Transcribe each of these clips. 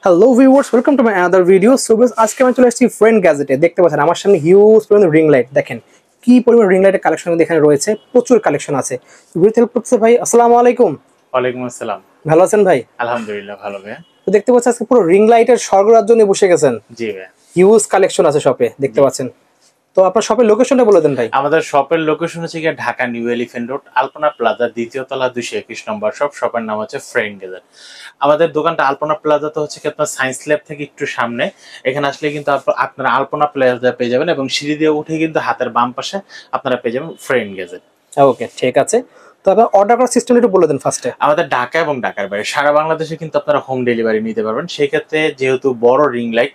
Hello viewers, welcome to my another video. So guys, আজকে আমি চলে আসছি ফ্রেন্ড গ্যাজেটে। দেখতে পাচ্ছেন আমার সামনে হিউজ পরিমাণ রিং লাইট। দেখেন কি পরিমাণ রিং লাইটের কালেকশন এখানে রয়েছে, প্রচুর কালেকশন আছে। ভিডিও হেল্প করতেছে ভাই। আসসালামু আলাইকুম। ওয়ালাইকুম আসসালাম। ভালো আছেন ভাই? আলহামদুলিল্লাহ ভালো ভাই। তো দেখতে পাচ্ছেন আজকে পুরো রিং লাইটের স্বর্গরাজ্য নিয়ে বসে গেছেন। জি ভাই, হিউজ কালেকশন আছে শপে, দেখতে পাচ্ছেন। তো আপনার শপের লোকেশনটা বলে দেন ভাই। আমাদের শপের লোকেশন হচ্ছে গিয়ে ঢাকা নিউ এলিফ্যান্ট রোড, আলপনা প্লাজা, দ্বিতীয় তলা, 221 নম্বর শপ। শপের নাম হচ্ছে ফ্রেন্ড গ্যাজেট। আমাদের দোকানটা আলপনা প্লাজাতে হচ্ছে কি আপনার সায়েন্স ল্যাব থেকে একটু সামনে। এখানে আসলে কিন্তু আপনারা আলপনা প্লাজা পেয়ে যাবেন এবং সিঁড়ি দিয়ে উঠে কিন্তু হাতের বাম পাশে আপনারা পেয়ে যাবেন ফ্রেন্ড গ্যাজেট। ওকে, ঠিক আছে। তো আপনার অর্ডার করার সিস্টেমটা একটু বলে দেন ফার্স্টে। আমাদের ঢাকা এবং ঢাকার বাইরে সারা বাংলাদেশে কিন্তু আপনারা হোম ডেলিভারি নিতে পারবেন। সেই ক্ষেত্রে যেহেতু বড় রিং লাইট,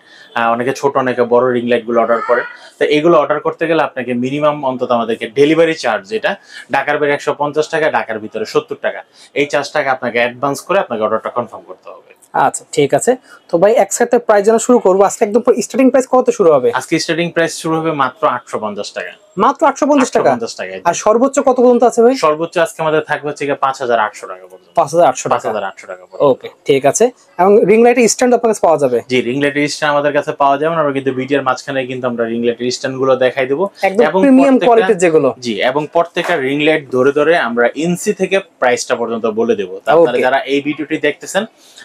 অনেকে ছোট অনেকে বড় রিং লাইট গুলো অর্ডার করে, তো এগুলো অর্ডার করতে গেলে আপনাকে মিনিমাম অন্তত আমাদেরকে ডেলিভারি চার্জ, যেটা ঢাকার বাইরে 150 টাকা, ঢাকার ভিতরে 70 টাকা, এই চার্জটাকে আপনাকে অ্যাডভান্স করে আপনাকে অর্ডারটা কনফার্ম করতে হবে। আচ্ছা, ঠিক আছে। তো ভাই একসাথে প্রাইস জানা শুরু করবো। আজকে একদম স্টার্টিং প্রাইস কত শুরু হবে? আজকে স্টার্টিং প্রাইস শুরু হবে মাত্র 850 টাকা। মাত্র 850 টাকা? 850 টাকা। আর সর্বোচ্চ কত পর্যন্ত আছে ভাই? সর্বোচ্চ আজকে আমাদের থাকবে হচ্ছে 5800 টাকা পর্যন্ত। 5800 টাকা। 5800 টাকা পর্যন্ত। ওকে, ঠিক আছে। এবং রিং লাইটের স্ট্যান্ড আপনার কাছে পাওয়া যাবে? জি, রিং লাইটের স্ট্যান্ড আমাদের কাছে পাওয়া যাবে। আমরা কিন্তু ভিডিওর মাঝখানে কিন্তু আমরা রিং লাইটের স্ট্যান্ড গুলো দেখাই দেব একদম প্রিমিয়াম কোয়ালিটির যেগুলো। জি, এবং প্রত্যেকটা রিং লাইট ধরে ধরে আমরা ইঞ্চি থেকে প্রাইসটা পর্যন্ত বলে দেব। আপনারা যারা এই ভিডিওটি দেখতেছেন,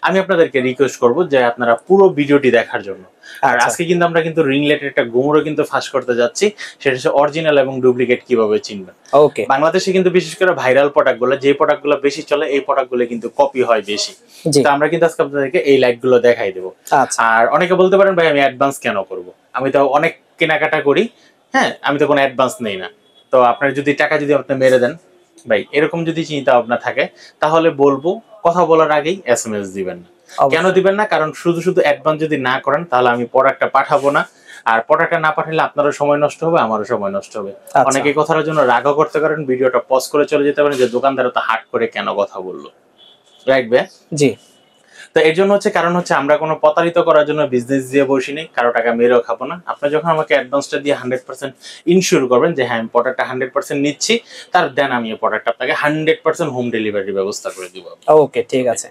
আমি আপনাদেরকে রিকোয়েস্ট করব যে আপনারা পুরো ভিডিওটি দেখার জন্য। আর আজকে কিন্তু আমরা রিং লাইটের একটা গুমরও কিন্তু ফাঁস করতে যাচ্ছি, সেটা হচ্ছে অরিজিনাল এবং ডুপ্লিকেট কিভাবে চিনবেন। ওকে। বাংলাদেশে কিন্তু বিশেষ করে ভাইরাল প্রোডাক্টগুলো, যে প্রোডাক্টগুলো বেশি চলে, এই প্রোডাক্টগুলো কিন্তু কপি হয় বেশি। তো আমরা কিন্তু আজকে আপনাদেরকে এই লাইটগুলো দেখাই দেব। আর অনেকে বলতে পারেন ভাই আমি অ্যাডভান্স কেন করব? আমি তো অনেক কেনাকাটা করি, হ্যাঁ, আমি তো কোনো অ্যাডভান্স নেই না। তো আপনার যদি টাকা যদি আপনি মেরে দেন ভাই, এরকম যদি চিন্তা ভাবনা থাকে, তাহলে বলবো কথা বলার আগেই এসএমএস দিবেন না। কেন দিবেন না? কারণ শুধু শুধু অ্যাডভান্স যদি না করেন, তাহলে আমি প্রোডাক্টটা পাঠাবো না। আর প্রোডাক্টটা না পাঠালে আপনারও সময় নষ্ট হবে, আমারও সময় নষ্ট হবে। অনেকে কথার জন্য রাগও করতে পারেন, ভিডিওটা পজ করে চলে যেতে পারেন যে দোকানদার তো হাট করে কেন কথা বললো। রাইট ভাই? জি। তো এর জন্য কারণ হচ্ছে আমরা কোনো প্রতারিত করার জন্য বিজনেস দিয়ে বসি নেই, কারো টাকা মেরেও খাবো না। আপনি যখন আমাকে অ্যাডভান্সটা দিয়ে 100% ইনশিওর করবেন যে হ্যাঁ আমি প্রোডাক্টটা 100% নিচ্ছি, তার দেন আমি এই প্রোডাক্টটা আপনাকে 100% হোম ডেলিভারির ব্যবস্থা করে দিব। ওকে, ঠিক আছে।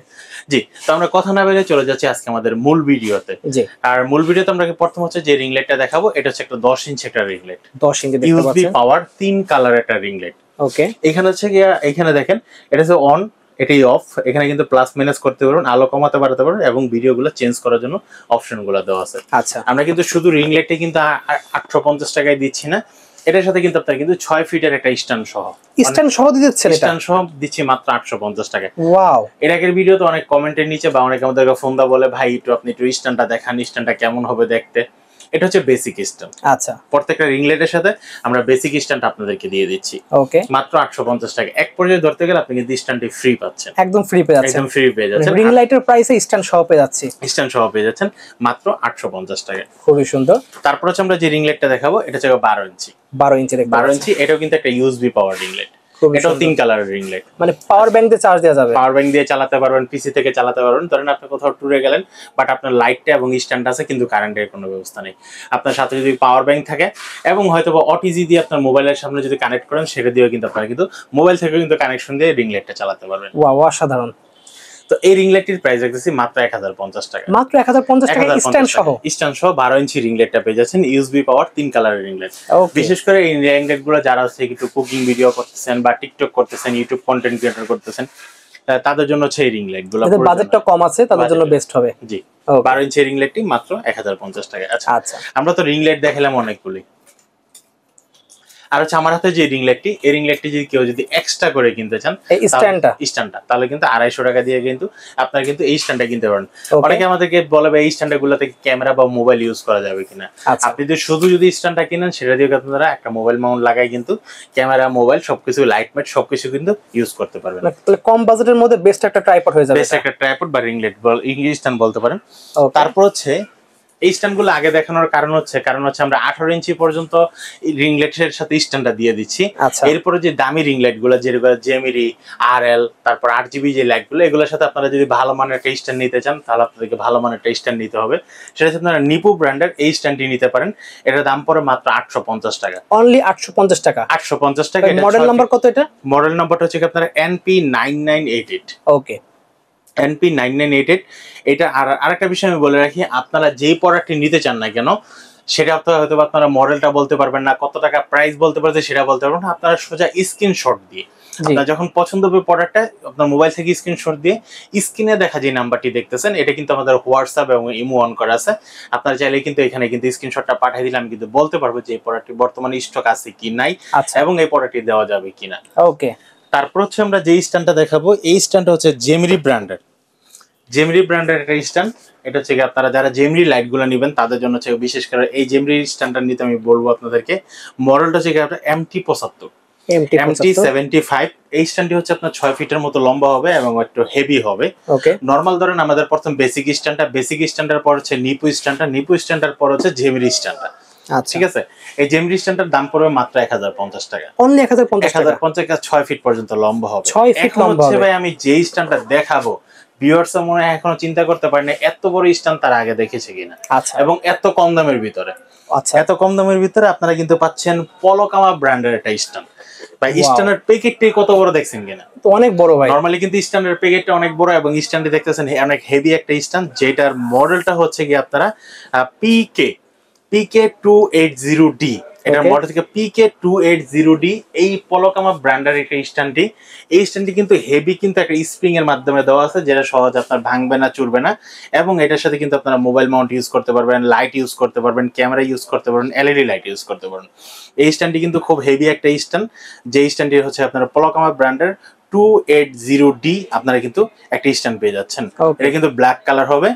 জি, তো আমরা কথা না বলে চলে যাচ্ছি আজকে আমাদের মূল ভিডিওতে। জি, আর মূল ভিডিওতে আমরা প্রথম যে রিং লাইটটা দেখাবো, এটা হচ্ছে একটা 10 ইঞ্চি একটা রিং লাইট। 10 ইঞ্চি দেখতে পাচ্ছেন, ইউএসবি পাওয়ার 3 কালার একটা রিং লাইট। ওকে, এখানে এখানে দেখেন এটা হচ্ছে অন, এটাই অফ। এখানে কিন্তু প্লাস মাইনাস করতে পারবেন, আলো কমাতে বাড়াতে পারবেন এবং ভিডিওগুলো চেঞ্জ করার জন্য অপশনগুলো দেওয়া আছে। আচ্ছা, আমরা কিন্তু শুধু রিং লাইটে কিন্তু 850 টাকায় দিচ্ছি না, এটার সাথে কিন্তু আপনারা কিন্তু 6 ফিটের একটা স্ট্যান্ড সহ দিচ্ছেন। স্ট্যান্ড সহ দিচ্ছি মাত্র 850 টাকায়। ওয়াও! এর আগের ভিডিওতে অনেক কমেন্টের নিচে বা অনেকে আমাদেরকে ফোন দা বলে ভাই আপনি একটু স্ট্যান্ডটা দেখান, স্ট্যান্ডটা কেমন হবে দেখতে। এটা হচ্ছে বেসিক স্ট্যান্ড। আচ্ছা, প্রত্যেকটা রিং লাইটের সাথে আমরা বেসিক স্ট্যান্ড আপনাদেরকে দিয়ে দিচ্ছি। ওকে, মাত্র 850 টাকা। এক পর্যায়ে ধরতে গেলে আপনি কিন্তু স্ট্যান্ডটি ফ্রি পাচ্ছেন। একদম ফ্রি পেয়ে যাচ্ছেন। একদম ফ্রি পেয়ে যাচ্ছেন। রিং লাইটের প্রাইসে স্ট্যান্ড সহ পেয়ে যাচ্ছি। স্ট্যান্ড সহ পেয়ে যাচ্ছেন মাত্র 850 টাকা। খুবই সুন্দর। তারপর আমরা যে রিং লাইটটা দেখাবো, এটা হচ্ছে 12 ইঞ্চি। 12 ইঞ্চি দেখতে 12 ইঞ্চি, এটাও কিন্তু একটা ইউএসবি পাওয়ার রিং লাইট। এটাও 3 কালারের রিং লাইট। মানে পাওয়ার ব্যাংক দিয়ে চার্জ দেওয়া যাবে। পাওয়ার ব্যাংক দিয়ে চালাতে পারবেন, পিসি থেকে চালাতে পারবেন। ধরেন আপনি কোথাও ট্যুরে গেলেন, বাট আপনার লাইটটা এবং স্ট্যান্ড আছে কিন্তু কারেন্টের কোনো ব্যবস্থা নেই। আপনার সাথে যদি পাওয়ার ব্যাংক থাকে এবং হয়তো ওটিজি দিয়ে আপনার মোবাইলের সামনে যদি কানেক্ট করেন, সেটা দিয়েও কিন্তু আপনারা কিন্তু মোবাইল থেকে কিন্তু কানেকশন দিয়ে রিং লাইটটা চালাতে পারবেন। ওয়াও, অসাধারণ। তো এই রিং লাইটটির প্রাইস রাখতেছি মাত্র 1050 টাকা। মাত্র 1050 টাকা স্ট্যান্ড সহ। স্ট্যান্ড সহ 12 ইঞ্চি রিং লাইটটা পেয়ে যাচ্ছেন, ইউএসবি পাওয়ার 3 কালারের রিং লাইট। বিশেষ করে এই রিং লাইটগুলো যারা একটু কুকিং ভিডিও করতেছেন বা টিকটক করতেছেন, ইউটিউব কন্টেন্ট ক্রিয়েটর করতেছেন, তাদের জন্য এই রিং লাইটগুলো, বাজেটটা কম আছে তাদের জন্য বেস্ট হবে। জি, 12 ইঞ্চি রিং লাইটটি মাত্র 1050 টাকা। আচ্ছা, আমরা তো রিং লাইট দেখালাম অনেকগুলি। আর আমার হাতে যে রিং লাইটটি, এই রিং লাইটটি যদি কেউ এক্সট্রা করে কিনতে চান, স্ট্যান্ডটা, তাহলে কিন্তু 250 টাকা দিয়ে কিন্তু আপনারা কিন্তু এই স্ট্যান্ডটা কিনতে পারেন। অনেকে আমাদেরকে বলে ভাই এই স্ট্যান্ডগুলোতে ক্যামেরা বা মোবাইল ইউজ করা যাবে কিনা। আপনি যদি স্ট্যান্ডটা কিনেন, সেটা দিয়ে আপনারা একটা মোবাইল মাউন্ট লাগাই কিন্তু ক্যামেরা, মোবাইল সবকিছু, লাইট মাইট সবকিছু কিন্তু ইউজ করতে পারবেন। তাহলে কম বাজেটের মধ্যে বেস্ট একটা ট্রাইপড হয়ে যাবে। বেস্ট একটা ট্রাইপড বা রিং লাইট ইংলিশ স্ট্যান্ড বলতে পারেন। তারপর এই স্ট্যান্ডগুলো আগে দেখানোর কারণ হচ্ছে আমরা 18 ইঞ্চি পর্যন্ত রিং লাইটের সাথে স্ট্যান্ডটা দিয়ে দিচ্ছি। এরপরে যে দামি রিং লাইট গুলো, যেগুলো জেমিরি, আরএল, তারপর RGB যে লাইট গুলো, এগুলোর সাথে আপনারা যদি ভালো মানের একটা স্ট্যান্ড নিতে চান, তাহলে আপনাদেরকে ভালো মানের একটা স্ট্যান্ড নিতে হবে। সেটা হচ্ছে আপনারা নিপু ব্র্যান্ডের এই স্ট্যান্ডটি নিতে পারেন। এটার দাম পড়ে মাত্র 850 টাকা। অনলি 850 টাকা। 850 টাকা। মডেল নাম্বার কত এটা? মডেল নাম্বারটা হচ্ছে আপনারা NP9988। ওকে, NP9988। এটা আরেকটা বিষয় আমি বলে রাখি, আপনারা যেই প্রোডাক্টটি নিতে চান না কেন সেটা হয়তো আপনারা মডেলটা বলতে পারবেন না, কত টাকা প্রাইস বলতে পারছে সেটা বলতে পারবেন না, আপনারা সোজা স্ক্রিনশট দিয়ে আপনার যখন পছন্দ হবে প্রোডাক্টটা আপনার মোবাইল থেকে স্ক্রিনশট দিয়ে স্ক্রিনে দেখা যে নাম্বারটি দেখতেছেন এটা কিন্তু আমাদের হোয়াটসঅ্যাপ এবং ইমো অন করা আছে, আপনারা চাইলে কিন্তু এখানে কিন্তু স্ক্রিনশটটা পাঠিয়ে দিলে আমি কিন্তু বলতে পারবো যে এই প্রোডাক্টটি বর্তমানে স্টক আছে কি নাই এবং এই প্রোডাক্টটি দেওয়া যাবে কিনা। ওকে, তারপর হচ্ছে আমরা যে স্ট্যান্ডটা দেখাবো এই স্ট্যান্ডটা হচ্ছে জেমরি ব্র্যান্ডের একটা স্ট্যান্ড। এটা হচ্ছে আপনারা যারা জেমরি লাইট গুলো নেবেন তাদের জন্য হচ্ছে বিশেষ করে এই জেমরি স্ট্যান্ডটা নিতে আমি বলবো আপনাদেরকে। মডেলটা হচ্ছে আপনার MT75 MT75। এই স্ট্যান্ডটি হচ্ছে আপনার 6 ফিটের মতো লম্বা হবে এবং একটু হেভি হবে। নর্মাল ধরেন আমাদের প্রথম বেসিক স্ট্যান্ডের পর হচ্ছে নিপু স্ট্যান্ডের পর হচ্ছে জেমরি স্ট্যান্ডটা। ঠিক আছে, এই জেমরি স্ট্যান্ডের দাম পড়বে মাত্র 1050 টাকা। অনলি 1050 6 ফিট পর্যন্ত লম্বা হবে। 6 ফিট লম্বা হবে। ভাই আমি যেই স্ট্যান্ডটা দেখাবো ভিউয়ার্স মনে হয় এখনো চিন্তা করতে পারেন এত বড় স্ট্যান্ড তারা আগে দেখেছে কিনা। এবং এত কম দামের ভিতরে। এত কম দামের ভিতরে আপনারা কিন্তু পাচ্ছেন পলকামা ব্র্যান্ডের একটা স্ট্যান্ড। ভাই স্ট্যান্ডের প্যাকেটটাই কত বড় দেখছেন কিনা? তো অনেক বড় ভাই। নরমালি কিন্তু স্ট্যান্ডের প্যাকেটটা অনেক বড় এবং স্ট্যান্ডে দেখতেছেন অনেক হেভি একটা স্ট্যান্ড, যেটার মডেলটা হচ্ছে কি আপনারা PK280D। এটার মডেল থেকে PK280D। এই পলকামা ব্র্যান্ডের একটা স্ট্যান্ডটি। এই স্ট্যান্ডটি কিন্তু হেভি, কিন্তু একটা স্প্রিং এর মাধ্যমে দেওয়া আছে যেটা সহজ আপনার ভাঙবে না, চুরবে না। এবং এটার সাথে কিন্তু আপনারা মোবাইল মাউন্ট ইউজ করতে পারবেন, লাইট ইউজ করতে পারবেন, ক্যামেরা ইউজ করতে পারবেন, LED লাইট ইউজ করতে পারবেন। এই স্ট্যান্ডটি কিন্তু খুব হেভি একটা স্ট্যান্ড, যে স্ট্যান্ডটি হচ্ছে আপনারা পলকামা ব্র্যান্ডের 280D আপনারা কিন্তু একটা স্ট্যান্ড পেয়ে যাচ্ছেন। এটা কিন্তু ব্ল্যাক কালার হবে।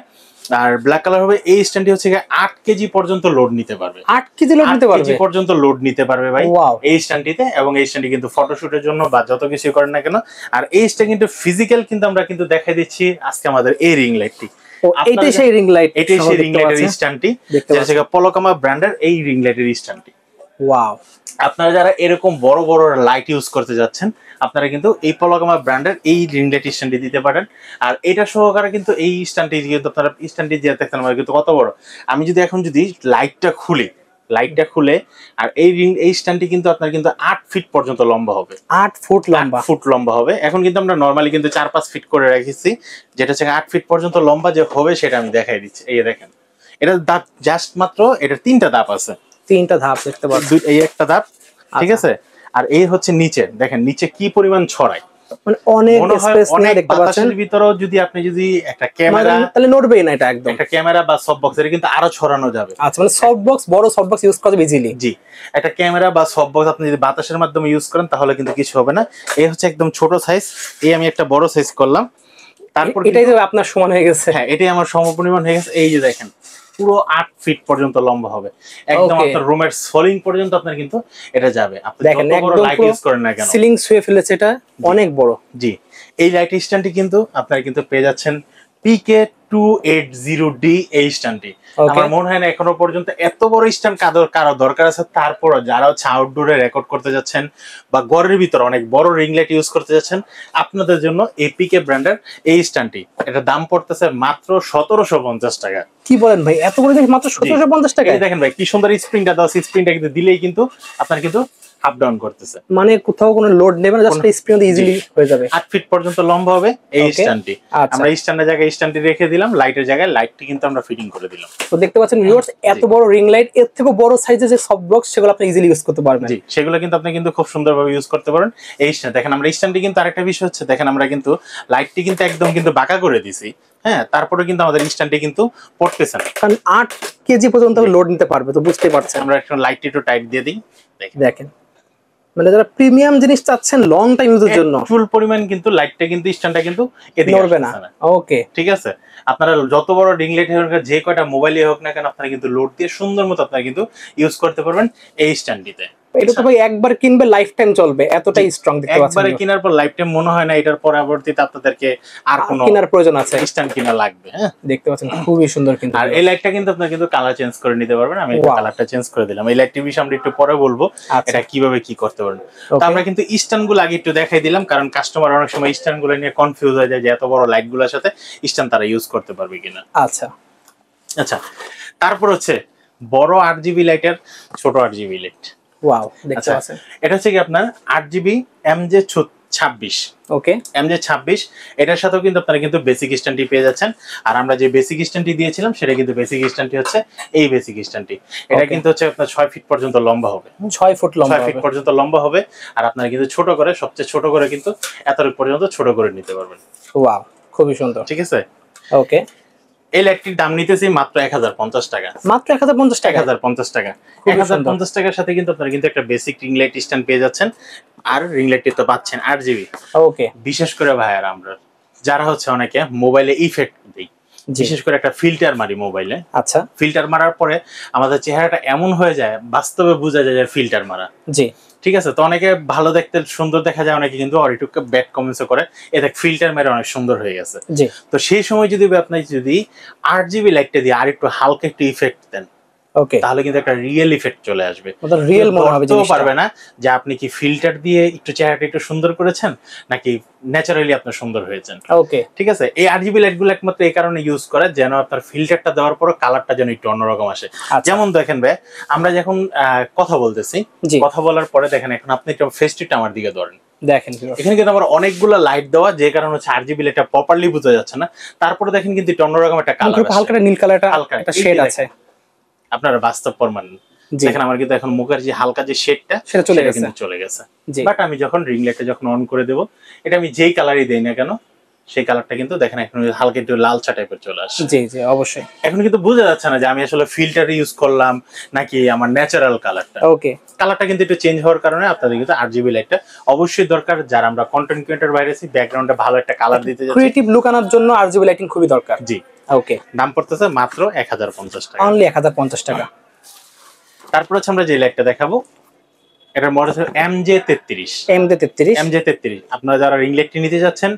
আর ব্ল্যাক কালার হবে। এই স্ট্যান্ডটি হচ্ছে 8 কেজি পর্যন্ত লোড নিতে পারবে। 8 কেজি লোড নিতে পারবে? 8 কেজি পর্যন্ত লোড নিতে পারবে ভাই এই স্ট্যান্ডটিতে। এবং এই স্ট্যান্ডটি কিন্তু ফটোশুটের জন্য বা যত কিছু করেন না কেন। আর এই স্ট্যান্ড কিন্তু ফিজিক্যাল কিন্তু আমরা কিন্তু দেখাই দিচ্ছি আজকে আমাদের এই রিং লাইটটি। এটাই সেই রিং লাইট। এটাই সেই রিং লাইটের স্ট্যান্ডটি, যেটা হচ্ছে পলকামা ব্র্যান্ডের এই রিং লাইটের স্ট্যান্ডটি। ওয়াও! আপনারা যারা এরকম বড় বড় লাইট ইউজ করতে যাচ্ছেন আপনারা কিন্তু এই পলকামা ব্র্যান্ডের এই রিং লাইট স্ট্যান্ডটি দিতে পারেন। আর এটা সহকারে কিন্তু এই স্ট্যান্ডটি কিন্তু আপনারা স্ট্যান্ডটি যে দেখতেন আমার কিন্তু কত বড়। আমি যদি এখন যদি লাইটটা খুলে আর এই স্ট্যান্ডটি কিন্তু আপনার কিন্তু 8 ফিট পর্যন্ত লম্বা হবে। 8 ফুট লম্বা হবে। এখন কিন্তু আমরা নরমালি কিন্তু 4-5 ফিট করে রেখেছি, যেটা হচ্ছে 8 ফিট পর্যন্ত লম্বা যে হবে সেটা আমি দেখাই দিচ্ছি। এই দেখেন, এটা ধাপ জাস্ট মাত্র এটার 3টা ধাপ আছে। 3টা ধাপ দেখতে পাচ্ছেন। এই একটা ধাপ, ঠিক আছে। আর এই হচ্ছে নিচে, দেখেন নিচে কি পরিমাণ ছড়ায়, মানে অনেক স্পেস নিয়ে দেখতে পাচ্ছেন। বাতাসের ভিতরেও যদি আপনি যদি একটা ক্যামেরা, তাহলে নড়বেই না এটা একদম। একটা ক্যামেরা বা সফট বক্স এটা কিন্তু আরো ছড়ানো যাবে। আচ্ছা, মানে সফট বক্স, বড় সফট বক্স ইউজ করা যাবে ইজিলি। জি, একটা ক্যামেরা বা সফট বক্স আপনি যদি বাতাসের মাধ্যমে ইউজ করেন তাহলে কিন্তু কিছু হবে না। এই হচ্ছে একদম ছোট সাইজ, এই আমি একটা বড় সাইজ করলাম। তারপর এটাই যে আপনার সমান হয়ে গেছে। হ্যাঁ, এটাই আমার সমপরিমাণ হয়ে গেছে। এই যে দেখেন পুরো 8 ফিট পর্যন্ত লম্বা হবে, একদম আপনার রুমের সোলিং পর্যন্ত আপনার কিন্তু এটা যাবে। আপনি যত বড় লাইট ইউজ করেন না কেন, সিলিং ছুঁয়ে ফেলেছে, এটা অনেক বড়। জি, এই লাইট স্ট্যান্ডটি কিন্তু আপনারা কিন্তু পেয়ে যাচ্ছেন PK280D এই স্ট্যান্ডটি। আমার মনে হয় না এখনো পর্যন্ত এত বড় স্ট্যান্ড কারো দরকার আছে। তারপর যারা হচ্ছে আউটডোরে রেকর্ড করতে যাচ্ছেন বা ঘরের ভিতর অনেক বড় রিং লাইট ইউজ করতে যাচ্ছেন, আপনাদের জন্য এই PK ব্র্যান্ডের এই স্ট্যান্ডটি, এটা দাম পড়তেছে মাত্র 1750 টাকা। কি বলেন ভাই, এত বড় জিনিস মাত্র 1750 টাকা? দেখেন ভাই কি সুন্দর স্প্রিংটা দাও, স্প্রিংটা কিন্তু দিলেই কিন্তু আপনার কিন্তু আপ ডাউন করতেছে, মানে কোথাও কোনো লোড নেবে না, জাস্ট স্প্রিং দিয়ে ইজিলি হয়ে যাবে। 8 ফিট পর্যন্ত লম্বা হবে এই স্ট্যান্ডটি। আমরা স্ট্যান্ডের জায়গায় স্ট্যান্ডটি রেখে দিলাম, লাইটের জায়গায় লাইটটি কিন্তু আমরা ফিটিং করে দিলাম। তো দেখতে পাচ্ছেন ভিউয়ার্স, এত বড় রিং লাইট, এর থেকে বড় সাইজের যে সফট বক্স সেগুলো আপনি ইজিলি ইউজ করতে পারবেন। জি, সেগুলো কিন্তু আপনি কিন্তু খুব সুন্দরভাবে ইউজ করতে পারেন। এই স্ট্যান্ড দেখেন, আমরা স্ট্যান্ডটি কিন্তু আরেকটা বিষয় হচ্ছে, দেখেন আমরা কিন্তু লাইটটি কিন্তু একদম কিন্তু বাঁকা করে দিছি। হ্যাঁ, তারপরে কিন্তু আমাদের স্ট্যান্ডটি কিন্তু পড়তেছে না, কারণ 8 কেজি পর্যন্ত লোড নিতে পারবে। তো বুঝতেই পারছেন। আমরা একটু লাইটটি একটু টাইট দিয়ে দিই। দেখেন, মানে যারা প্রিমিয়াম জিনিস চাচ্ছেন লং টাইম ইউজের জন্য, ফুল পরিমাণ কিন্তু লাইটটা কিন্তু স্ট্যান্ডটা কিন্তু এদিকে নড়বে না। ওকে, ঠিক আছে। আপনারা যত বড় রিং লাইট হোক, যে কয়টা মোবাইলে হোক না কেন, আপনারা কিন্তু লোড দিয়ে সুন্দর মতো আপনারা কিন্তু ইউজ করতে পারবেন এই স্ট্যান্ডটিতে। এটা তো ভাই একবার কিনবে লাইফ টাইম চলবে, এতটাই স্ট্রং দেখতে পাচ্ছেন। একবারে কেনার পর লাইফ টাইম মনে হয় না এটার পরবর্তীতে আপনাদেরকে আর কোনো কেনার প্রয়োজন আছে, স্ট্যান্ড কিনা লাগবে। হ্যাঁ, দেখতে পাচ্ছেন খুবই সুন্দর কিন্তু। আর এই লাইটটা কিন্তু আপনারা কিন্তু কালার চেঞ্জ করে নিতে পারবেন। আমি কালারটা চেঞ্জ করে দিলাম। এই লাইটটির বিষয়ে আমরা একটু পরে বলবো এটা কিভাবে কি করতে পারবেন। তো আমরা কিন্তু স্ট্যান্ডগুলো আগে একটু দেখাই দিলাম, কারণ কাস্টমার অনেক সময় স্ট্যান্ডগুলো নিয়ে কনফিউজ হয়ে যায় যে এত বড় লাইটগুলোর সাথে স্ট্যান্ড তারা ইউজ করতে পারবে কিনা। আচ্ছা আচ্ছা, তারপর হচ্ছে বড় 8GB লাইটের ছোট 8GB লাইট। ওয়াও, দেখতে পাচ্ছেন। এটা হচ্ছে কি আপনার 8GB MJ 26। ওকে, MJ26 এটার সাথেও কিন্তু আপনারা কিন্তু বেসিক স্ট্যান্ডটি পেয়ে যাচ্ছেন। আর আমরা যে বেসিক স্ট্যান্ডটি দিয়েছিলাম সেটা কিন্তু বেসিক স্ট্যান্ডটি হচ্ছে এই বেসিক স্ট্যান্ডটি। এটা কিন্তু হচ্ছে আপনার 6 ফিট পর্যন্ত লম্বা হবে, 6 ফুট লম্বা, 6 ফিট পর্যন্ত লম্বা হবে। আর আপনারা কিন্তু ছোট করে, সবচেয়ে ছোট করে কিন্তু এতটুকু পর্যন্ত ছোট করে নিতে পারবেন। ওয়াও, খুবই সুন্দর। ঠিক আছে, ওকে। এই লাইটটির দাম নিতেছি মাত্র 1050 টাকা। মাত্র 1050 টাকা? 1050 টাকা। 1050 টাকার সাথে কিন্তু আপনারা কিন্তু একটা বেসিক রিং লাইট স্ট্যান্ড পেয়ে যাচ্ছেন। আর রিং লাইটটি তো পাচ্ছেন 8GB। ওকে। বিশেষ করে ভাইয়ারা আমরা যারা হচ্ছে অনেকে মোবাইলে ইফেক্ট দেই, বিশেষ করে একটা ফিল্টার মারি মোবাইলে। আচ্ছা। ফিল্টার মারার পরে আমাদের চেহারাটা এমন হয়ে যায়, বাস্তবে বোঝা যায় যে ফিল্টার মারা। জি, ঠিক আছে। তো অনেকে ভালো দেখতে সুন্দর দেখা যায়, অনেকে কিন্তু অরিটুককে ব্যাড কমেন্টস করে এতে ফিল্টার মেরে অনেক সুন্দর হয়ে গেছে। জি। তো সেই সময় যদি আপনি যদি 8GB লাইটটা দিয়ে আর একটু হালকা একটু ইফেক্ট দেন, ওকে, তাহলে কিন্তু একটা রিয়েল ইফেক্ট চলে আসবে। ওটা রিয়েল মনে হবে, বুঝতেও পারবে না যে আপনি কি ফিল্টার দিয়ে একটু চেহারাটা একটু সুন্দর করেছেন নাকি ন্যাচারালি আপনি সুন্দর হয়েছেন। ওকে, ঠিক আছে। এই 8GB লাইটগুলো একমাত্র এই কারণে ইউজ করে যেন আপনার ফিল্টারটা দেওয়ার পর কালারটা যেন একটু অন্যরকম আসে। যেমন দেখেন ভাই, আমরা যখন কথা বলতেছি, কথা বলার পরে দেখেন এখন আপনি একটু ফেসটিটা আমার দিকে ধরেন, দেখেন এখানে কিন্তু আমার অনেকগুলো লাইট দেওয়া, যে কারণে হচ্ছে 8GB লাইটটা প্রপারলি বোঝা যাচ্ছে না। তারপরে দেখেন কিন্তু একটু অন্যরকম একটা কালার, হালকা নীল কালারটা, হালকা একটা শেড আছে। আপনারা বাস্তব প্রমাণ দেখেন আমার কিন্তু এখন মুখের যে হালকা যে শেডটা সেটা চলে গেছে। বাট আমি যখন রিং লাইটটা যখন অন করে দেব, এটা আমি যেই কালারই দেই না কেন সেই কালারটা কিন্তু দেখেন এখন হালকা একটু লালচা টাইপের চলে আসে। জি জি, অবশ্যই। এখন কিন্তু বোঝা যাচ্ছে না যে আমি আসলে ফিল্টার ইউজ করলাম নাকি আমার ন্যাচারাল কালারটা। ওকে, কালারটা কিন্তু একটু চেঞ্জ হওয়ার কারণে আপনাদের কিন্তু 8GB লাইটটা অবশ্যই দরকার। যারা আমরা কন্টেন্ট ক্রিয়েটর বাইরে আছি, ব্যাকগ্রাউন্ডে ভালো একটা কালার দিতে যাচ্ছি, ক্রিয়েটিভ লুক আনার জন্য 8GB লাইটিং খুবই দরকার। জি, ওকে। দাম পড়তেছে মাত্র 1050 টাকা, অনলি 1050 টাকা। তারপর হচ্ছে আমরা যে লাইটটা দেখাবো, এটার মডেল হচ্ছে MJ33। MJ33 আপনারা যারা রিং লাইটটি নিতে যাচ্ছেন,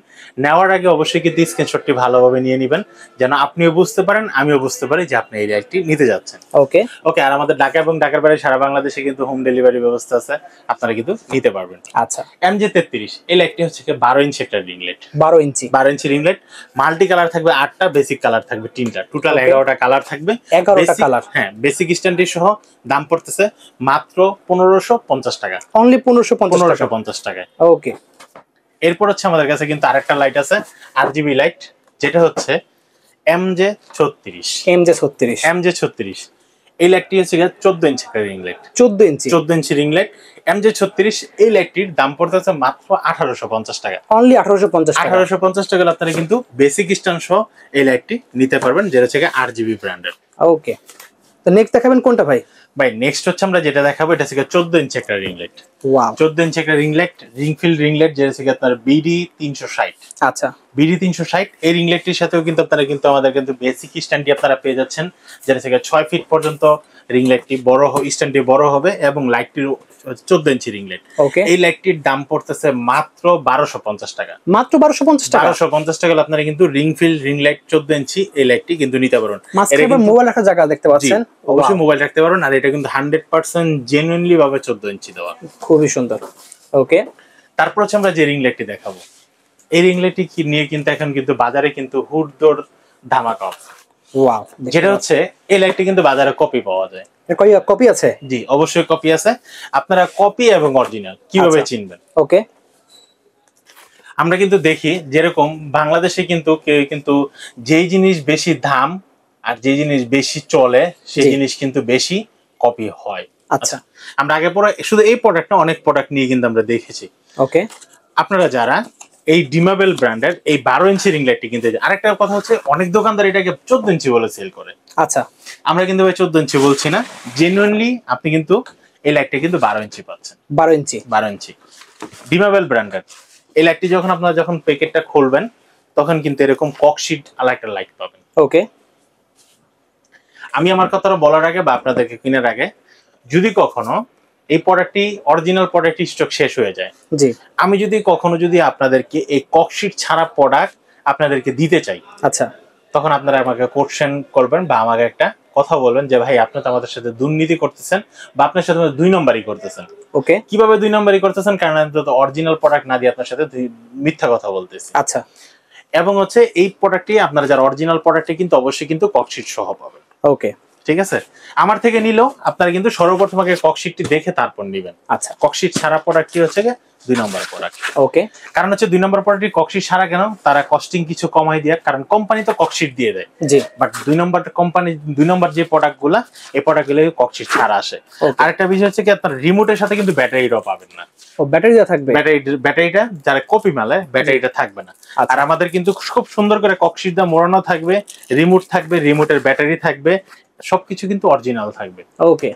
নেওয়ার আগে অবশ্যই কিন্তু স্ক্রিনশটটি ভালোভাবে নিয়ে নেবেন, যেন আপনিও বুঝতে পারেন আমিও বুঝতে পারি যে আপনি এই লাইটটি নিতে যাচ্ছেন। ওকে ওকে। আর আমাদের ঢাকা এবং ঢাকার বাইরে সারা বাংলাদেশে কিন্তু হোম ডেলিভারি ব্যবস্থা আছে, আপনারা কিন্তু নিতে পারবেন। আচ্ছা, MJ33 এই লাইটটি হচ্ছে 12 ইঞ্চি একটা রিং লাইট। 12 ইঞ্চি রিং লাইট, মাল্টি কালার থাকবে 8টা, বেসিক কালার থাকবে 3টা, টোটাল 11টা কালার থাকবে। 11টা কালার, হ্যাঁ। বেসিক স্ট্যান্ডটি সহ দাম পড়তেছে মাত্র 1550 টাকা। অনলি 1550 টাকায়। ওকে। এরপর হচ্ছে আমাদের কাছে কিন্তু আরেকটা লাইট আছে 8GB লাইট, যেটা হচ্ছে MJ36। এই লাইটটি হচ্ছে 14 ইঞ্চি একটা রিং লাইট। 14 ইঞ্চি রিং লাইট MJ36। এই লাইটটির দাম পড়তেছে মাত্র 1850 টাকা। অনলি 1850 টাকা আপনারা কিন্তু বেসিক স্ট্যান্ড সহ এই লাইটটি নিতে পারবেন, যেটা হচ্ছে 8GB ব্র্যান্ডের। ওকে। তো নেক্সট দেখাবেন কোনটা ভাই? ভাই নেক্সট হচ্ছে আমরা যেটা দেখাবো, এটা হচ্ছে 14 ইঞ্চি একটা রিং লাইট। ওয়াও, 14 ইঞ্চি একটা রিং লাইট, রিংফিল্ড রিং লাইট, যেটা হচ্ছে আপনার BD360। আচ্ছা, BD360 এই রিং লাইটটির সাথেও কিন্তু আপনারা কিন্তু আমাদের কিন্তু বেসিক স্ট্যান্ডটি আপনারা পেয়ে যাচ্ছেন, যেটা হচ্ছে 6 ফিট পর্যন্ত রিং লাইটটি বড় স্ট্যান্ডটি বড় হবে এবং লাইটটির 14 ইঞ্চি রিং লাইট। এই লাইটটির দাম পড়তেছে মাত্র 1250 টাকা। মাত্র 1250 টাকা। 1250 টাকা আপনারা কিন্তু রিংফিল্ড রিং লাইট 14 ইঞ্চি এই লাইটটি কিন্তু নিতে পারবেন। এটা মোবাইল রাখার জায়গা দেখতে পাচ্ছেন, অবশ্যই মোবাইল রাখতে পারবেন। আর এটা কিন্তু 100% জেনুইনলি ভাবে 14 ইঞ্চি দেওয়া, খুবই সুন্দর। ওকে। তারপর হচ্ছে আমরা যে রিং লাইটটি দেখাবো, এই রিং লাইটটি নিয়ে কিন্তু এখন কিন্তু বাজারে কিন্তু হুড়দৌড় ধামাকা। ওয়াও, যেটা হচ্ছে এই লাইটটি কিন্তু বাজারে কপি পাওয়া যায়। কপি আছে? জি, অবশ্যই কপি আছে। আপনারা কপি এবং অরিজিনাল কিভাবে চিনবেন? ওকে। আমরা কিন্তু দেখি যেরকম বাংলাদেশে কিন্তু কেউ কিন্তু যেই জিনিস বেশি দাম আর যে জিনিস বেশি চলে সেই জিনিস কিন্তু বেশি কপি হয়। আচ্ছা, আমরা আগে পরে শুধু এই প্রোডাক্টটা অনেক প্রোডাক্ট নিয়ে কিন্তু আমরা দেখেছি। ওকে। আপনারা যারা এই ডিমাবেল ব্র্যান্ডের এই 12 ইঞ্চি রিং লাইটটি কিনতে যায়, আরেকটা কথা হচ্ছে অনেক দোকানদার এটাকে 14 ইঞ্চি বলে সেল করে। আচ্ছা, আমরা কিন্তু ভাই 14 ইঞ্চি বলছি না, জেনুইনলি আপনি কিন্তু এই লাইটটা কিন্তু 12 ইঞ্চি পাচ্ছেন। 12 ইঞ্চি ডিমাবেল ব্র্যান্ডের এই লাইটটি যখন আপনারা যখন প্যাকেটটা খুলবেন তখন কিন্তু এরকম ককশিট আলাদা একটা লাইট পাবেন। ওকে। আমি আমার কথাটা বলার আগে বা আপনাদেরকে কেনার আগে যদি কখনো এই প্রোডাক্টটি অরিজিনাল প্রোডাক্টটি স্টক শেষ হয়ে যায়, জি, আমি যদি কখনো যদি আপনাদেরকে এই ককশিট ছাড়া প্রোডাক্ট আপনাদেরকে দিতে চাই, আচ্ছা, তখন আপনারা আমাকে কোশ্চেন করবেন বা আমাকে একটা কথা বলবেন যে ভাই আপনি তো আমাদের সাথে দুর্নীতি করতেছেন বা আপনার সাথে 2 নম্বরই করতেছেন। ওকে। কিভাবে 2 নম্বরই করতেছেন? কারণ আমি তো অরিজিনাল প্রোডাক্ট না দিয়ে আপনার সাথে মিথ্যা কথা বলতেছি। আচ্ছা। এবং হচ্ছে এই প্রোডাক্টটি আপনারা যারা অরিজিনাল প্রোডাক্টটি কিন্তু অবশ্যই কিন্তু ককশিট সহ পাবেন। ওকে। ঠিক আছে, আমার থেকে নিলেও আপনারা কিন্তু সর্বপ্রথম আগে ককশিটটি দেখে তারপর নেবেন। আচ্ছা, ককশিট ছাড়া প্রোডাক্টটি হচ্ছে গিয়ে 2 নম্বর প্রোডাক্ট। ওকে, কারণ হচ্ছে 2 নম্বর প্রোডাক্টটি ককশিট ছাড়া কেন, তারা কস্টিং কিছু কমাই দিয়ে, কারণ কোম্পানি তো ককশিট দিয়ে দেয়, জি, বাট 2 নম্বর যে প্রোডাক্টগুলা, এই প্রোডাক্টগুলো ককশিট ছাড়া আসে। আরেকটা বিষয় হচ্ছে কি, আপনার রিমোটের সাথে কিন্তু ব্যাটারিটাও পাবেন না। ও, ব্যাটারিটা থাকবে? ব্যাটারিটা যারা কপি মালে ব্যাটারিটা থাকবে না। আর আমাদের কিন্তু খুব সুন্দর করে ককশিট দা মোড়ানো থাকবে, রিমোট থাকবে, রিমোটের ব্যাটারি থাকবে, সবকিছু কিন্তু অরিজিনাল থাকবে। ওকে।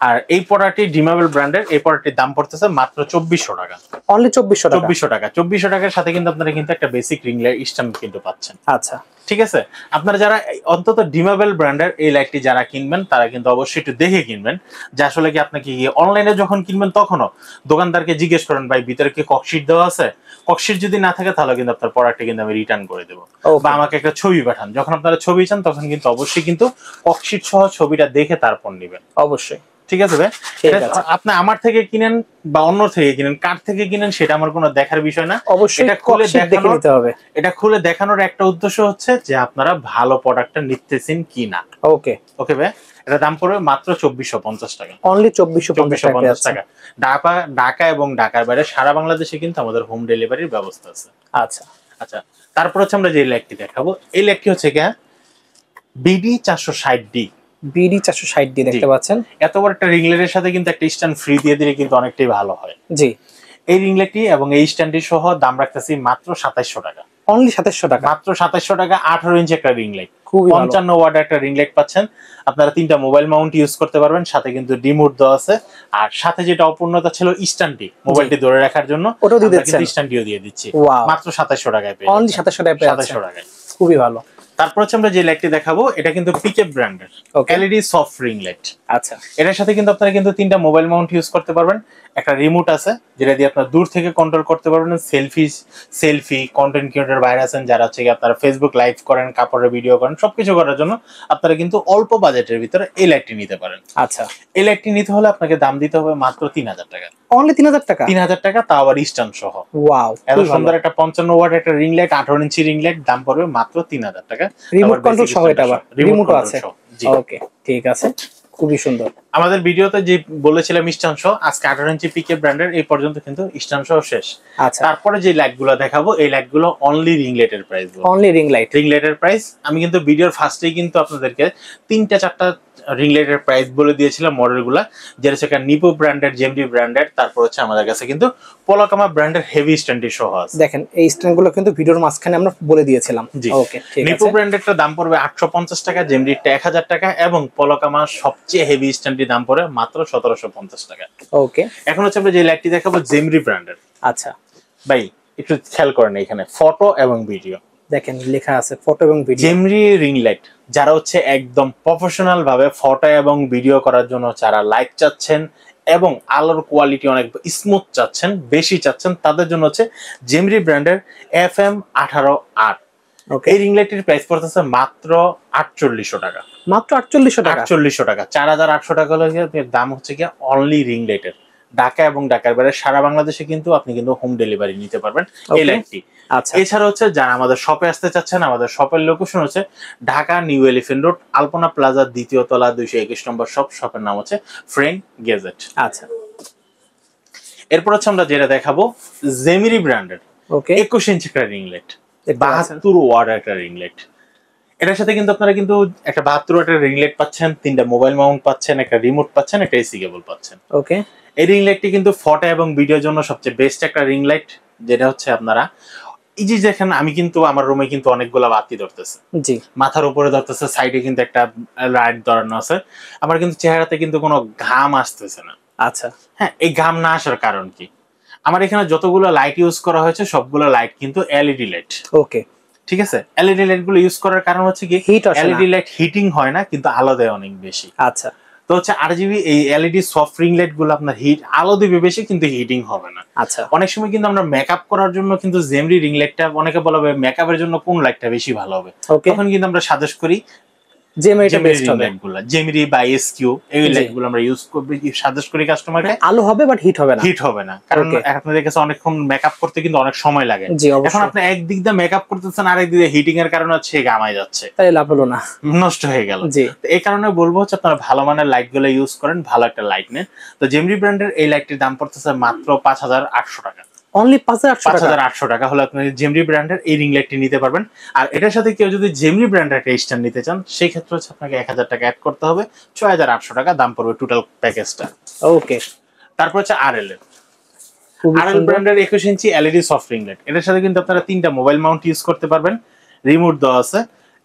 আর এই প্রোডাক্টটি ডিমাবেল ব্র্যান্ডের, এই প্রোডাক্টের দাম পড়তেছে মাত্র 2400 টাকা। অনলি 2400 টাকা? 2400 টাকা। 2400 টাকার সাথে কিন্তু আপনারা কিন্তু একটা বেসিক রিং লাইট স্ট্যান্ড কিন্তু পাচ্ছেন। আচ্ছা, ঠিক আছে, আপনারা যারা অন্তত ডিমাবেল ব্র্যান্ডের এই লাইটটি যারা কিনবেন, তারা কিন্তু অবশ্যই একটু দেখে কিনবেন, যে আসলে কি আপনাকে অনলাইনে যখন কিনবেন তখনও দোকানদারকে জিজ্ঞেস করেন, ভাই ভিতরে কি ককশিট দেওয়া আছে? ককশিট যদি না থাকে তাহলে কিন্তু আপনার প্রোডাক্টটা কিন্তু আমি রিটার্ন করে দেবো, বা আমাকে একটা ছবি পাঠান। যখন আপনারা ছবি চান তখন কিন্তু অবশ্যই কিন্তু ককশিট সহ ছবিটা দেখে তারপর নেবেন। অবশ্যই। ঠিক আছে ভাই, আপনি আমার থেকে কিনেন বা অন্য থেকে কিনেন, কার থেকে কিনেন সেটা আমার কোনো দেখার বিষয় না। অবশ্যই এটা খুলে দেখে নিতে হবে। এটা খুলে দেখানোর একটা উদ্দেশ্য হচ্ছে যে আপনারা ভালো প্রোডাক্টটা নিতেছেন কিনা। ওকে, ওকে ভাই, এটা দাম পড়বে মাত্র 2450 টাকা। অনলি 2450 টাকা। ঢাকা এবং ঢাকার বাইরে সারা বাংলাদেশে কিন্তু আমাদের হোম ডেলিভারির ব্যবস্থা আছে। আচ্ছা আচ্ছা, তারপর হচ্ছে আমরা যে লাইটটি দেখাবো, এই লাইটটি হচ্ছে কি BD 460D। BD 460D দেখতে পাচ্ছেন। এত বড় একটা রিং লাইটের সাথে কিন্তু একটা স্ট্যান্ড ফ্রি দিয়ে দিলে কিন্তু অনেকটাই ভালো হয়। জি, এই রিং লাইটটি এবং এই স্ট্যান্ডটি সহ দাম রাখতেছি মাত্র 2700 টাকা। অনলি 2700 টাকা? মাত্র 2700 টাকা। 18 ইঞ্চি একটা রিং লাইট, খুবই ভালো। 55 ওয়াটের একটা রিং লাইট পাচ্ছেন। আপনারা 3টা মোবাইল মাউন্ট ইউজ করতে পারবেন, সাথে কিন্তু রিমোট দেওয়া আছে। আর সাথে যেটা অপূর্ণতা ছিল স্ট্যান্ডটি, মোবাইলটি ধরে রাখার জন্য, ওটাও দিয়ে দিচ্ছেন? স্ট্যান্ডটিও দিয়ে দিচ্ছি মাত্র 2700 টাকায় পেয়ে। অনলি 2700 টাকায় পেয়ে 2700 টাকায়, খুবই ভালো। তারপর হচ্ছে আমরা যে লাইটটি দেখাবো, এটা কিন্তু পিকআপ ব্র্যান্ডের এলইডি সফট রিং লাইট। আচ্ছা, এটার সাথে কিন্তু আপনারা কিন্তু 3টা মোবাইল মাউন্ট ইউজ করতে পারবেন। একটা রিমোট আছে যেটা দিয়ে আপনারা দূর থেকে কন্ট্রোল করতে পারবেন। সেলফি কন্টেন্ট ক্রিয়েটর বাইরে আছেন যারা হচ্ছে আপনারা ফেসবুক লাইভ করেন, কাপড়ের ভিডিও করেন, সবকিছু করার জন্য আপনারা কিন্তু অল্প বাজেটের ভিতরে এই লাইটটি নিতে পারেন। আচ্ছা, এই লাইটটি নিতে হলে আপনাকে দাম দিতে হবে মাত্র 3000 টাকা। অনলি 3000 টাকা? 3000 টাকা, তাও আবার স্ট্যান্ড সহ। ওয়াও, এত সুন্দর একটা 55 ওয়াট একটা রিং লাইট, 18 ইঞ্চি রিং লাইট, দাম পড়বে মাত্র 3000 টাকা। রিমোট কন্ট্রোল সহ? এটা আবার রিমোটও আছে? জি, ওকে, ঠিক আছে, খুবই সুন্দর। আমাদের ভিডিওতে যে বলেছিলাম স্ট্যান্ড সহ, আজকে 18 ইঞ্চি পিকে ব্র্যান্ডের এই পর্যন্ত কিন্তু স্ট্যান্ড সহ শেষ। আচ্ছা, তারপরে যে লাইটগুলো দেখাবো, এই লাইটগুলো অনলি রিং লাইটের প্রাইস। অনলি রিং লাইটের প্রাইস আমি কিন্তু ভিডিওর ফার্স্টেই কিন্তু আপনাদেরকে 3টা-4টা রিং লাইটের প্রাইস বলে দিয়েছিলাম, মডেলগুলা, যেটা হচ্ছে নিপো ব্র্যান্ডের, জেমডি ব্র্যান্ডের, তারপর হচ্ছে আমাদের কাছে কিন্তু পোলাকামা ব্র্যান্ডের হেভি স্ট্যান্ডটি সহ আছে। দেখেন এই স্ট্যান্ডগুলো কিন্তু ভিডিওর মাঝখানে আমরা বলে দিয়েছিলাম। ওকে, ঠিক আছে। নিপো ব্র্যান্ডেরটা দাম পড়বে 850 টাকা, জেমডিটা 1000 টাকা, এবং পোলাকামা সবচেয়ে হেভি স্ট্যান্ডটির দাম পড়বে মাত্র 1750 টাকা। ওকে, এখন হচ্ছে আমরা যে লাইটটি দেখাবো জেমডি ব্র্যান্ডের। আচ্ছা ভাই একটু খেয়াল করেন, এখানে ফটো এবং ভিডিও দেখেন লেখা আছে, ফটো এবং ভিডিও। জেমরি রিং লাইট যারা হচ্ছে একদম প্রফেশনাল ভাবে ফটো এবং ভিডিও করার জন্য যারা লাইট চাচ্ছেন এবং আলোর কোয়ালিটি অনেক স্মুথ চাচ্ছেন, বেশি চাচ্ছেন, তাদের জন্য হচ্ছে জেমরি ব্র্যান্ডের FM188। এই রিং লাইটের প্রাইস পড়তেছে মাত্র 4800 টাকা। মাত্র 4800 টাকা? 4800 টাকা। 4800 টাকা হলে দাম হচ্ছে কি অনলি রিং লাইটের। ঢাকা এবং ঢাকার বাইরে সারা বাংলাদেশে কিন্তু আপনি কিন্তু হোম ডেলিভারি নিতে পারবেন এই লাইটটি। আচ্ছা, এছাড়া হচ্ছে যারা আমাদের শপে আসতে চাচ্ছেন, আমাদের শপের লোকেশন হচ্ছে ঢাকা নিউ এলিফ্যান্ট রোড, আলপনা প্লাজার 2য় তলা, 221 নম্বর শপ। শপের নাম হচ্ছে ফ্রেন্ড গ্যাজেট। আচ্ছা, এরপর হচ্ছে আমরা যেটা দেখাবো জেমিরি ব্র্যান্ডের 21 ইঞ্চি একটা রিং লাইট, 72 ওয়াট একটা রিং লাইট। এটার সাথে কিন্তু আপনারা কিন্তু একটা 72 ওয়াটের রিং লাইট পাচ্ছেন, 3টা মোবাইল মাউন্ট পাচ্ছেন, একটা রিমোট পাচ্ছেন, একটা এসি কেবল পাচ্ছেন। ওকে, এই রিং লাইটটি কিন্তু ফটো এবং ভিডিওর জন্য সবচেয়ে বেস্ট একটা রিং লাইট, যেটা হচ্ছে আপনারা এই যে দেখেন, আমি কিন্তু আমার রুমে কিন্তু অনেকগুলা বাতি ধরতেছে, জি, মাথার উপরে ধরতেছে, সাইডে কিন্তু একটা লাইট ধরানো আছে, আমার কিন্তু চেহারাতে কিন্তু কোনো ঘাম আসতেছে না। আচ্ছা, হ্যাঁ, এই ঘাম না আসার কারণ কি, আমার এখানে যতগুলো লাইট ইউজ করা হয়েছে সবগুলো লাইট কিন্তু এলইডি লাইট। ওকে, ঠিক আছে, এলইডি লাইট গুলো ইউজ করার কারণ হচ্ছে কি, এলইডি লাইট হিটিং হয় না কিন্তু আলো দেয় অনেক বেশি। আচ্ছা, তো হচ্ছে আরজিবি এই এলইডি সফট রিং লাইট গুলো আপনার আলো দিবে বেশি কিন্তু হিটিং হবে না। আচ্ছা, অনেক সময় কিন্তু আমরা মেকআপ করার জন্য কিন্তু জেমরি রিং লাইটটা, অনেকে বলা হবে মেকআপের জন্য কোন লাইটটা বেশি ভালো হবে, তখন কিন্তু আমরা সাজেস্ট করি জেমিরিটা বেস্ট হবে লাইটগুলো, জেমিরি বা এসকিউ এই লাইটগুলো আমরা ইউজ করব, সাজেস্ট করি কাস্টমারকে। আলো হবে বাট হিট হবে না, হিট হবে না, কারণ আপনাদের কাছে অনেকক্ষণ মেকআপ করতে কিন্তু অনেক সময় লাগে। এখন আপনি একদিক দিয়ে মেকআপ করতেছেন, আরেক দিকে হিটিং এর কারণে হচ্ছে ঘামাই যাচ্ছে, তাই লাভ হলো না, নষ্ট হয়ে গেল। এই কারণে বলবো হচ্ছে আপনারা ভালো মানের লাইট গুলো ইউজ করেন, ভালো একটা লাইট নেন। তো জেমিরি ব্র্যান্ডের এই লাইটটির দাম পড়তেছে মাত্র 5800 টাকা। অনলি 5800 টাকা হলে আপনি জেমিরি ব্র্যান্ডের এই রিং লাইটটি নিতে পারবেন। আর এটার সাথে কেউ যদি জেমিরি ব্র্যান্ডের একটা স্ট্যান্ড নিতে চান, সেই ক্ষেত্রে হচ্ছে আপনাকে 1000 টাকা অ্যাড করতে হবে, 6800 টাকা দাম পড়বে টোটাল প্যাকেজটা। ওকে, তারপর হচ্ছে আরএল এর, আরএল ব্র্যান্ডের 21 inch LED soft ring light. এটার সাথে কিন্তু আপনারা 3টা মোবাইল মাউন্ট ইউজ করতে পারবেন, রিমোট দেওয়া আছে,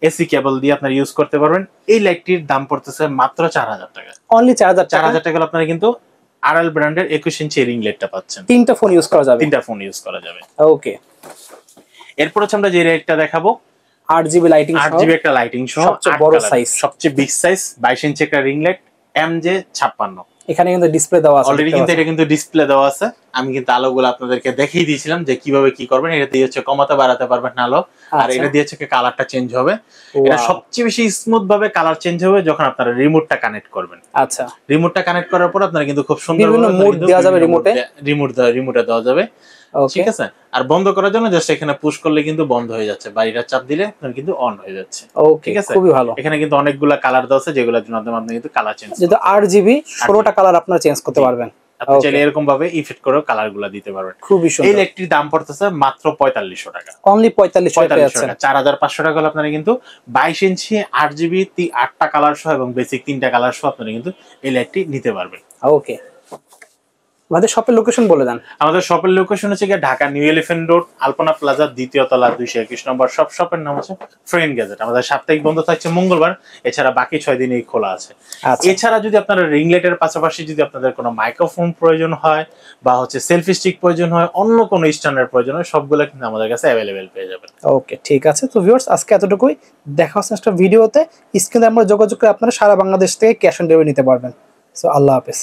এসি কেবল দিয়ে আপনারা ইউজ করতে পারবেন। এই লাইটটির দাম পড়তেছে মাত্র 4000 টাকা। অনলি 4000 টাকা আপনারা কিন্তু আরএল ব্র্যান্ডের 21 ইঞ্চি রিং লাইটটা পাচ্ছেন। 3টা ফোন ইউজ করা যাবে, 3টা ফোন ইউজ করা যাবে। ওকে, এরপর হচ্ছে আমরা যে লাইটটা দেখাবো 8GB লাইটিং সহ, 8GB একটা লাইটিং সহ, সবচেয়ে বড় সাইজ, সবচেয়ে বিগ সাইজ 22 ইঞ্চি একটা রিং লাইট MJ56। এখানে কিন্তু ডিসপ্লে দেওয়া আছে, অলরেডি কিন্তু এটা কিন্তু ডিসপ্লে দেওয়া আছে। আমি কিন্তু আলোগুলো আপনাদেরকে দেখিয়ে দিয়েছিলাম যে কিভাবে কি করবেন। এটা দিয়ে হচ্ছে কমাতে বাড়াতে পারবেন আলো, আর এটা দিয়ে হচ্ছে কালারটা চেঞ্জ হবে। এটা সবচেয়ে বেশি স্মুথ ভাবে কালার চেঞ্জ হবে যখন আপনারা রিমোটটা কানেক্ট করবেন। আচ্ছা, রিমোটটা কানেক্ট করার পর আপনারা কিন্তু খুব সুন্দর বিভিন্ন মোড দেওয়া যাবে, রিমোটে দেওয়া যাবে, ঠিক আছে। আর বন্ধ করার জন্য জাস্ট এখানে পুশ করলে কিন্তু বন্ধ হয়ে যাচ্ছে, বাড়িটা চাপ দিলে কিন্তু অন হয়ে যাচ্ছে। ঠিক আছে, খুবই ভালো। এখানে কিন্তু অনেকগুলা কালার দেওয়া আছে, যেগুলোর মাধ্যমে আপনি কিন্তু কালার চেঞ্জ, যেটা 8GB 16টা কালার আপনারা চেঞ্জ করতে পারবেন। আপনি চাইলে এরকম ভাবে ইফেক্ট করে কালারগুলো দিতে পারবেন। খুবই সুন্দর। এই লাইটটির দাম পড়তেছে মাত্র 4500 টাকা। অনলি 4500 টাকা। 4500 টাকা হলে আপনারা কিন্তু 22 ইঞ্চি 8GB 8টা কালার সহ এবং বেসিক 3টা কালার সহ আপনারা কিন্তু এই লাইটটি নিতে পারবেন। ওকে, আমাদের শপের লোকেশন বলে দেন। আমাদের শপের লোকেশন হচ্ছে ঢাকা নিউ এলিফ্যান্ট রোড, আলপনা প্লাজা, 2য় তলা, 221 নম্বর শপ। শপের নাম হচ্ছে ফ্রেন্ড গ্যাজেট। আমাদের সাপ্তাহিক বন্ধ থাকছে মঙ্গলবার, এছাড়া বাকি 6 দিনই খোলা আছে। এছাড়া যদি আপনারা রিং লাইটের পাশাপাশি যদি আপনাদের কোনো মাইক্রোফোন প্রয়োজন হয় বা হচ্ছে সেলফি স্টিক প্রয়োজন হয়, অন্য কোনো স্ট্যান্ডার্ড প্রয়োজন হয়, সবগুলো কিন্তু আমাদের কাছে অ্যাভেলেবেল পেয়ে যাবেন। ওকে, ঠিক আছে। তো ভিউয়ার্স, আজকে এতটুকুই। দেখা হচ্ছে নেক্সট ভিডিওতে। স্ক্রিনে আমরা যোগাযোগ করে আপনারা সারা বাংলাদেশ থেকে ক্যাশ অন ডেলিভারি নিতে পারবেন। সো আল্লাহ হাফেজ।